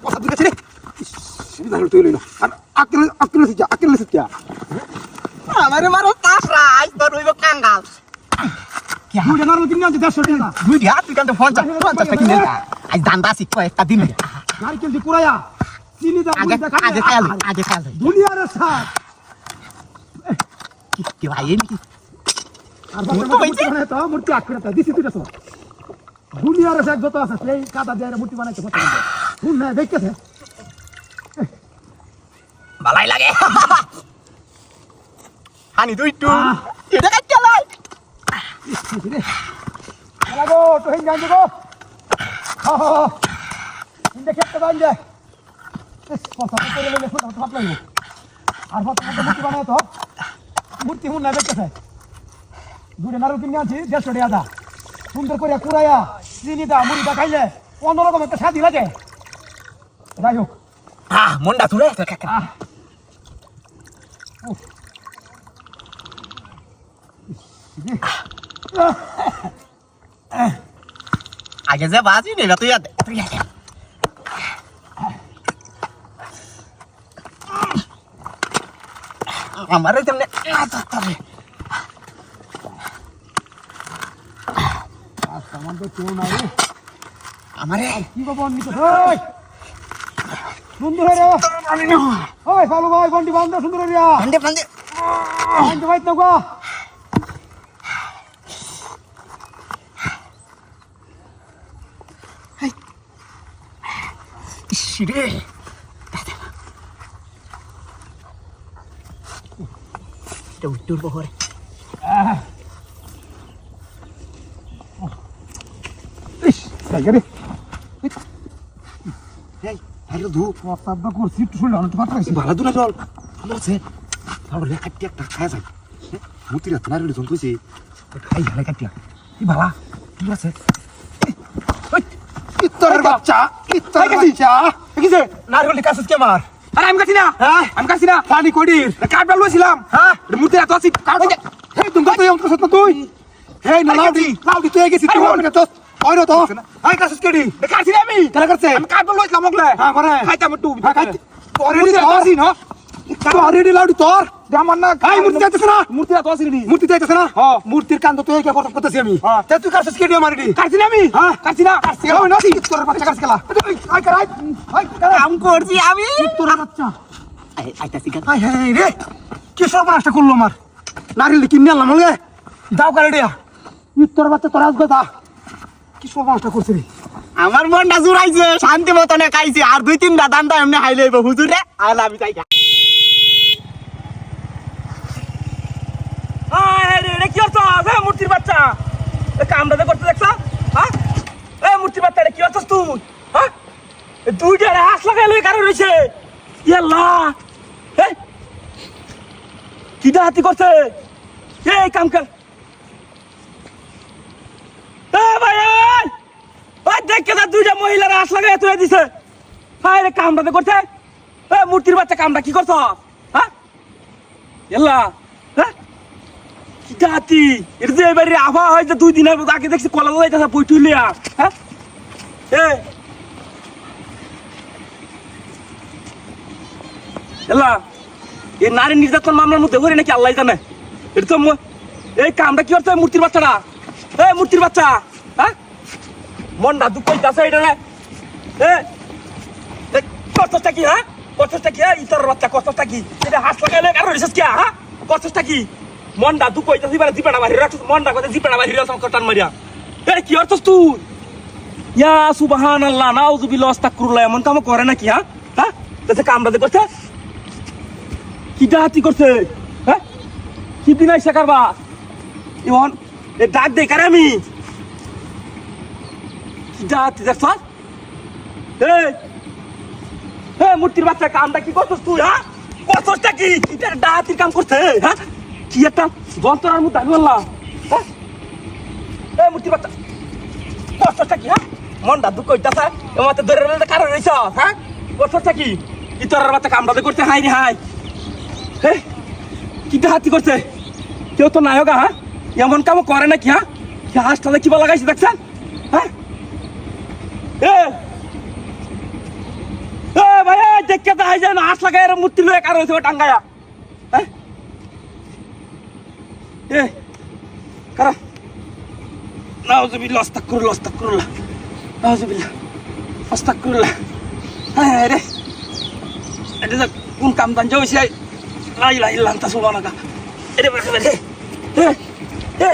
কথা দিকে রে সুবিধা হলো তুই লইলো আর আকিল সিজা আমারে মারো তাসরা আইস তোর হইব কাঙ্গাল দুইটা নারু কিনে আনতে 150 টাকা দুই দিয়া তুই কান্তে 50 টাকা কিনে আজ দান্দা শিখ একটা দিন নারকেল দি কুড়ায়া চিনি দা আগে খাল দুনিয়ার সাথ কি ভাই এমনি আর বাচ্চা তো মূর্তি আঁকড়াতা দিছি তুই তো দুনিয়ার সাথ যত আছে সেই কাদা দিয়ে মূর্তি বানাইতে কত শুন না দেখতেছে ভালাই লাগে হানি দুই টু এটা কাট লাই লাগো তো হিন যাই গো ইন্দে খেতে বান যায় কথা করে লইলে ফুটা হাত লাগবে আর বাচ্চা মূর্তি বানায় তো মূর্তি হুন না দেখতেছে দুইটা নারু কিনে আনছি 150 টাকা দা সুন্দর করে কুড়াইয়া চিনি দা মুড়িটা খাইলে অন্যরকম একটা স্বাদ লাগে যাই হোক মন্ডা তুলে কাকা আগে যে বাজি নেই তুই আমারে তেমনি সামান তো কেউ নাই আমারে কি গো বন্ধ নিতে সুন্দর রে ওই সালু ভাই বন্ডি বান্ধ সুন্দর রে পান্ডে বন্ধ ভাই তো গো ইসরে এটা উত্তর বহরে রে এই হ্যালো দু কথা করছি একটু শুনলাম একটু কথা কইছি ভালো দুনা চল ভালো আছে ভালো রে কাটিয়া একটা খায় যায় মুতিরা তোমার রে জন্তু কইছে খাই হালে কাটিয়া কি ভালো কি আছে ইত্তরের বাচ্চা কি যে নারগলি কাছে কে মার আরে আমি কাছি না হ্যাঁ আমি কাছি না পানি কডির কাটবা লইছিলাম হ্যাঁ মূর্তি এত আছে কাট হে তুমি কত অঙ্ক সত্য তুই হে না লাউডি তুই গেছিস তুই বলবি না তো ওইরো তো আই কাছিস কেডি কাছি না আমি কেন করছে আমি কাটবা লইছিলাম ওগলে হ্যাঁ করে খাইতাম একটু খাই অলরেডি আসি না অলরেডি লাউডি তোর আমার না খাই মূর্তি যাইতেছ না মূর্তি এত আছে নি মূর্তি যাইতেছ না হ্যাঁ মূর্তির কান্দ তুই কে কথা করতেছি আমি হ্যাঁ তুই কাছিস কেডি আমারডি কাছি না আমি হ্যাঁ কাছি না ওই নদী তোর বাচ্চা কাছ গেলা আই করাই কাম করছি আমি তোর বাচ্চা আইতাছি কাকা হাই হাই রে কি সর্বনাশটা করলো আমার নারিল কিনে আনলাম ওলে দাও করে দিয়া তোর বাচ্চা তোর আসবে দা কি সর্বনাশটা করছে রে আমার মনটা জুড়াইছে শান্তি মতনে খাইছি আর দুই তিনটা দান্দা এমনি হাই লইব হুজুর রে আর আমি যাই রে কি হচ্ছে মূর্তির বাচ্চা কামটা করতে দেখছ হ্যাঁ এ মূর্তির বাচ্চা রে কি হচ্ছিস তুই হ্যাঁ দুইটা হাস লাগাই লই কারণ রয়েছে ইয়াল্লা কি হাতি করছে এই কাম কর ভাই ভাই দেখে না দুইটা মহিলারা হাস লাগাই তুই দিছে হায় রে কামটা করছে মূর্তির বাচ্চা কামটা কি করছ হ্যাঁ ইয়াল্লা হ্যাঁ হাতি এটা যে এবারে আবহাওয়া হয়েছে 2 দিনের আগে দেখছি কলা যাইতেছে বইটুলিয়া হ্যাঁ এলা এই নারী নির্যাতন মামলার মধ্যে করে নাকি আল্লাহ জানে এটা তো এই কামটা কি করছে মূর্তির বাচ্চাটা মূর্তির বাচ্চা হ্যাঁ মনটা দুঃখ হইতাছে এটা রে কষ্টটা কি হ্যাঁ কষ্টটা কি ইতর বাচ্চা কষ্টটা কি এটা হাস লাগাইলে কারণ রিসার্চ কি হ্যাঁ কষ্টটা কি মনটা দুঃখ হইতাছে এবারে জিপাটা মারি রাখছ মনটা কথা জিপাটা মারি রাখছ কটান মারিয়া এটা কি অর্থ তুই ইয়া সুবহানাল্লাহ নাউযুবিল্লাহ আস্তাগফিরুল্লাহ এমন কাম করে নাকি হ্যাঁ হ্যাঁ তাতে কামটা করছে কি ডাহাতি করছে হ্যাঁ কি বিনাই শেখারবা ইমন এ ডাক দে কারে আমি কি ডাহাতি দেখছ মূর্তির বাচ্চা কামটা কি করছিস তুই হ্যাঁ করছিসটা কি এটা ডাহাতির কাম করছে হ্যাঁ কি একটা যন্ত্রণার মধ্যে আমি বললাম হ্যাঁ মূর্তির বাচ্চা করছিসটা কি হ্যাঁ মনটা দুঃখ হইতাছে এমতে ধরে কারণ রইছ হ্যাঁ করছিসটা কি ইতরের বাচ্চা কামটা করতে হাই রে হাই কি হাতি করছে কেউ তো নায়ক হ্যাঁ এমন কাম করে নাকি হ্যাঁ হাঁসটা কিবা লাগাইছে দেখছেন হ্যাঁ দেখে তো হাই যায় না হাত লাগায় মূর্তি লয়ে কার হয়েছে টাঙ্গায়া হ্যাঁ এ কারা নাউজুবিল্লাহ আস্তাগফিরুল্লাহ নাউজুবিল্লাহ আস্তাগফিরুল্লাহ হ্যাঁ রে এটা কোন কাম কাঞ্জ হইছে লা ইলাহা ইল্লা আনতা সুবহানাকা এরে বাবা রে এ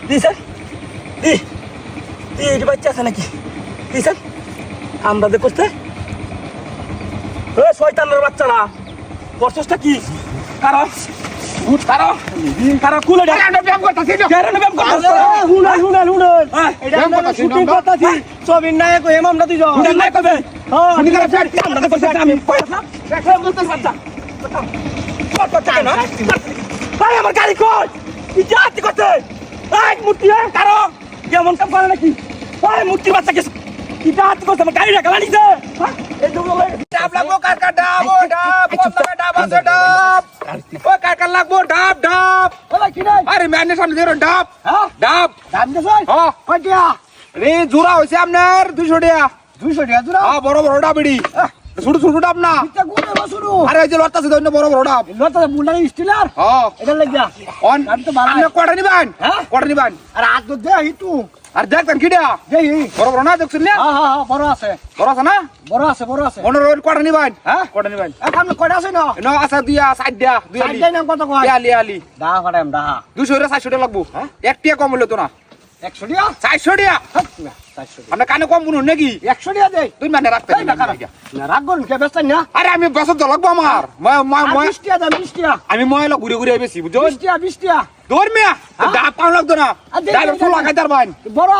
দিছেন এই বাচ্চা আছে নাকি দিছেন আমরা দে করতে এ শয়তানের বাচ্চারা করছসটা কি কারণ কারণ কুলে ব্যায়াম করতেছি শুটিং করতেছি ছবির নায়ক হেমামটা তুই নায়ক হবে আমার গাড়ি কই কি করতে মূর্তি কারো কেমন কাম করে নাকি মূর্তির বাচ্চা কি হাত করছে আমার গাড়ি রাখা লাগিছে ডাব লাগবো কারকার ডাব ও ডাব ডাব আছে ডাব ও কারকার লাগবো ডাব ডাব আরে ম্যানে সামনে ধরুন ডাব ডাব ডাব দেছ হ্যাঁ কয়টা রে জোড়া হইছে আপনার 200 টাকা জোড়া হ্যাঁ বড় বড় ডাব এডি ছোট ছোট ডাব না এটা কোনে বসুরু আরে এই যে লতাছে দইন বড় বড় ডাব লতাছে বুলারি স্টিলার হ্যাঁ এটা লাগিয়া অন আমি তো ভালো আপনি কটা নিবেন হ্যাঁ কটা নিবেন আরে আজ তো দে হিটু আর দেখতেন কিডা দেই বড় বড় না দেখছেন না হ্যাঁ বড় আছে না বড় আছে মনে রইল কটা নিবেন হ্যাঁ কটা নিবেন এখন কটা আছে না না আছে দুইয়া সাইড দিয়া দুই নাম কত কয় আলি দা কটাম দা 200 এর 400 টাকা লাগবো হ্যাঁ এক টাকা কম হলো তো না 100 টাকা 400 টাকা 400 আমরা কানে কম বুনুন নাকি 100 টাকা দেই তুই মানে রাখতে না রাখবন কে ব্যস্ত না আরে আমি বসত লাগবো আমার মই 20 টাকা দাম 20 টাকা আমি ময়লা ঘুরে ঘুরে বেশি বুঝছো 20 টাকা দৌড়মিয়া দা পাও লাগতো না ড্রাইভার ফুল লাগাই দার ভাই বড়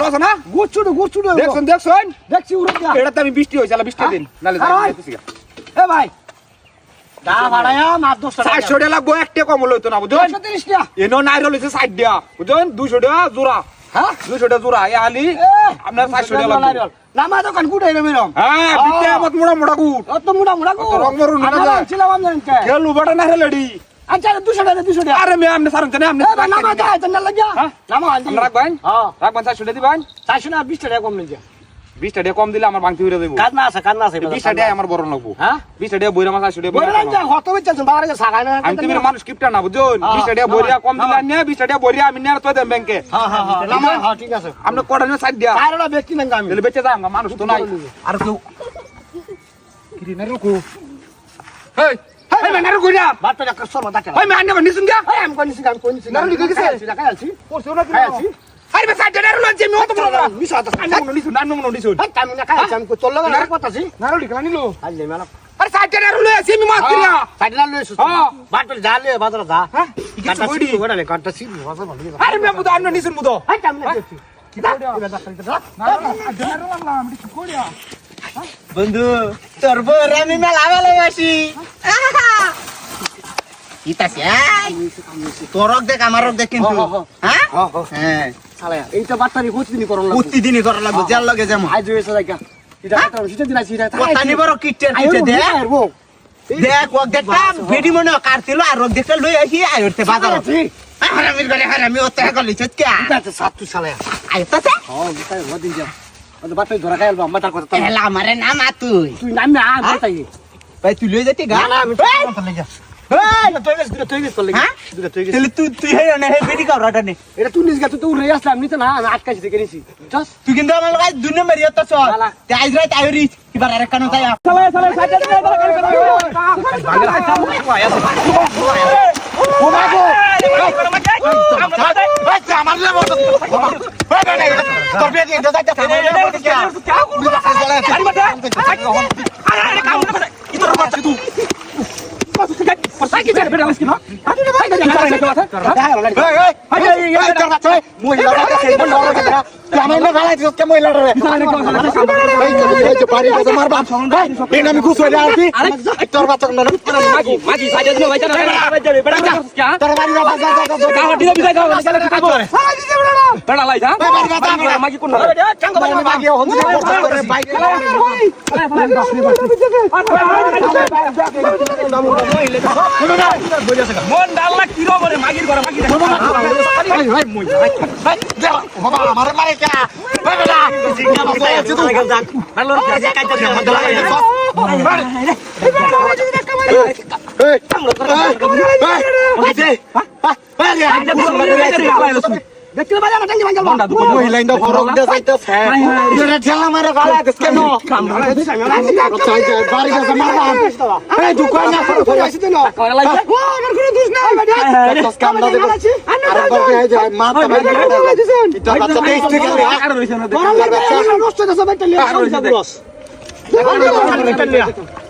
আছে না গুছুড়ু দেখছি উড়া এটা তো আমি 20 টাকা হইছালা 20 টাকা দিন নালে যাইতেছি এ ভাই দা ভাড়ায়া মাছ 10 টাকা 400 টাকা লাগবো এক টাকা কম হলো তো না বুঝছো 130 টাকা এনো নাইরল হইছে 60 টাকা বুঝছেন 200 টাকা জোড়া হ্যাঁ 200 টাকা জোড়া এ আলি আপনার 400 টাকা লাগবে নামা দোকান গুড়াই রে মেরম হ্যাঁ বিতে আমত মোড়া গুড় অত মোড়া গুড় রং মরুন না যা ছিলাম আমি জানতে খেলু বড় না রেডি আচ্ছা 200 টাকা আরে মে আমনে সারন জানে আমনে নামা দা জানা লাগিয়া নামা আনদি রাখবেন হ্যাঁ রাখবেন 400 টাকা দিবেন 400 না 20 টাকা কম নিয়ে যা 20 টাকা কম দিলে আমার ভাঙতি হইরা দেব কাজ না আছে 20 টাকা আমার বড় লাগবো হ্যাঁ 20 টাকা বইরা মাছ 400 টাকা বইরা না কত বেচছ বাড়াকে সাগায় না আমি তুমি মানুষ কিপটা না বুঝছো 20 টাকা বইরা কম দিলে না 20 টাকা বইরা আমি নের তো দেব ব্যাংকে হ্যাঁ নামা হ্যাঁ ঠিক আছে আপনি কোটা নিয়ে সাইড দিয়া আরেলা ব্যক্তি না আমি তাহলে বেচে দাম মানুষ তো নাই আর কেউ কি না রকো হেই হেই না রকো না বাত টাকা সরবা টাকা হেই আমি আনবে নিছুন গা হেই আমি কোন নিছুন না লিখে গেছে টাকা আলছি পড়ছো না আলছি আরে বে সাইড না রুল যে মি অত বড় মিছা তো নানো নিছুন হাই আমি না খাই আমি তো লাগা না কথাছি না রুল লিখলা নিলো আইলে মেলা আরে সাইড না রুল আছে মি মাছ করিয়া সাইড না লইছো হ্যাঁ বাট জালে বাজার যা হ্যাঁ কাটা সিটি গোড়া নে কাটা সিটি ভাষা ভালো আরে মে বুদা আনো নিছুন বুদো হাই আমি না দেখছি কি দাও এবার দা খালি না আমি করিয়া বন্ধু তোর বড় আমি মেলা ভালোবাসি ইতাছি তোরক দেখ আমারক দেখ কিন্তু হ্যাঁ হ্যাঁ শালা এইটা বাট্টারি প্রতিদিনই করা লাগবে জাল লাগে যেমন আজ হইছে জায়গা এটা বাট্টারি সিটা দিনা সিটা কথা নিবর কিটেন কিটে দে দেখ ওক দেখটা ভিডি মনে কাটছিল আর ওক দেখটা লই আসি আইরতে বাজার হারামির ঘরে হারামি ওতে গলি চটকে এটা সাতু শালা আইতাছে হ্যাঁ বিতাই ওদিন যা ওই বাট্টারি ধরা খাইলবা মাথার কথা এলা আমারে নাম তুই নাম না বলতাই ভাই তুই লই যাতি গা না আমি কথা লই যা এই না তুই গেছ করলে হ্যাঁ তুই হে না হে বেডি কাও রাটা নে এটা তুই নিস গা তুই উড়ে আসলাম নিতে না আমি আটকাইছি দেখে নিছি চস তুই কিন্তু আমার লাগাই দুই নম্বর ইয়ত চল তে আইজ রাত আইরি কিবার আরেক কানো তাই চলে সাইডে ও মাগো আমার না মত তোর বিয়ে দিয়ে দাদা তুই Pasal kita ada beda meski, no? Ada beda meski, no? Ada beda meski. Hei, terbaca. Muilah kita sembun orang kita. Kami nak kalah itu kita muilah deh. Hei, jepari kita marban. Hei, ini aku sudah ada. Terbaca mana? Magi saja dulu, baca nama. Beda meski. Terbalik apa? Kau tidak bisa kau. Kalau kita boleh. Beda lagi, ha? Magi kun. Cangkap magi. মন ডাললা কি রকম মাগির করে মাগি ভাই ভাই মই ভাই বাবা আমারে মারে কে ভাই বেলা জিঙ্গা বাবা তুই ভালো কাজ কাজ মত লাগা দেখতে পারে না টাঙ্গি ভাঙল মন্ডা দুপুর মহিলা ইন্দা ফরক দে যাইতাছে এরা ঠেলা মারে গালা দেশ কেন বাড়ি গেছে মারবা এই দোকান না ফরক আইছিস না করে লাগছে ও আমার কোনো দোষ নাই দোষ কাম না দেব আর করবে এই যে মা তো ভাই এটা বাচ্চা দেখতে গেলে আর রইছে না বড় বাচ্চা নষ্ট হচ্ছে সবাই টেলিয়া দোষ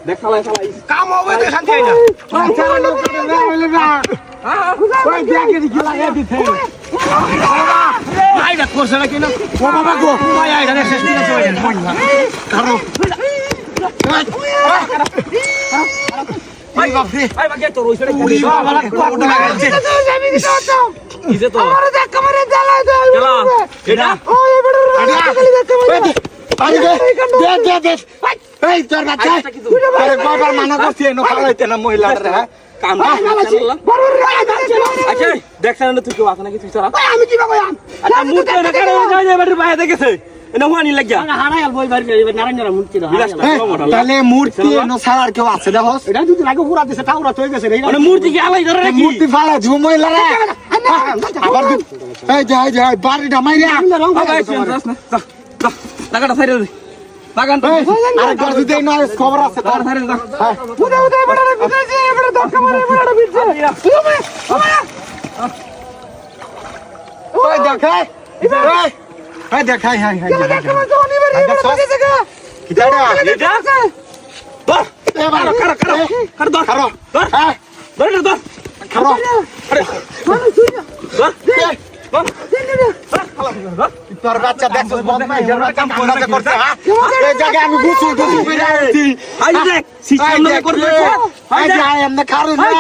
দেখ শালা শালা কাম হবে তো শান্তি হয় না চালা লোক না হইলে না ওই দেখে কি লাগে দিতে আইডা করছ না কিনা ও বাবা গো ভাই আইডা রে শেষ দিন চলে কারো ভাই বাপরে ভাই বাগে তো রইছে উড়ি বাবা কোটা লাগাইছে ইজে তো আমারে দেখ আমারে জ্বালা দাও শালা এটা ওই বড় আরে দে দে এই তোর বাচ্চা আরে বাবার মানা করছি এনো খালাইতে না মহিলাটা হ্যাঁ কাম আচ্ছা দেখছ না তুই কেউ আছে নাকি তুই সারা আমি কি বাবা আচ্ছা মুতে না কারে যাই বাড়ি বাইরে দেখেছে এনে হুয়ানি লাগিয়া হারাইল বই বাড়ি নারায়ণরা মূর্তি তাহলে মূর্তি এনো ছাড়ার কেউ আছে দেখোস এটা যদি লাগে পুরা দিছে টাউরা তৈ গেছে রে মানে মূর্তি কি আলাই ধরে নাকি মূর্তি ফালা ঝুমইলা রে আবার এই যাই যাই বাড়িটা মাইরা ভাই শুন যাস না যা যা লাগাটা সাইরে দে লাগান আরে ঘর দিতে না খবর আছে তার সাইরে যা উদে উদে বড় বিদেছে বড় ধক্কা মারে বড় বিদেছে ওই দেখাই ওই দেখাই হাই হাই কিটাড়া এটা ধর এবার কার কার কার ধর খারো ধর হ্যাঁ ধর ধর খারো আরে ধর তোর বাচ্চা দেখছস বদমাই এর কাম কোনটা করতে হ্যাঁ এই জায়গায় আমি গুছু গুছু করে আইছি আই দেখ সিস্টেম না করবে আই যাই এমনে খারো না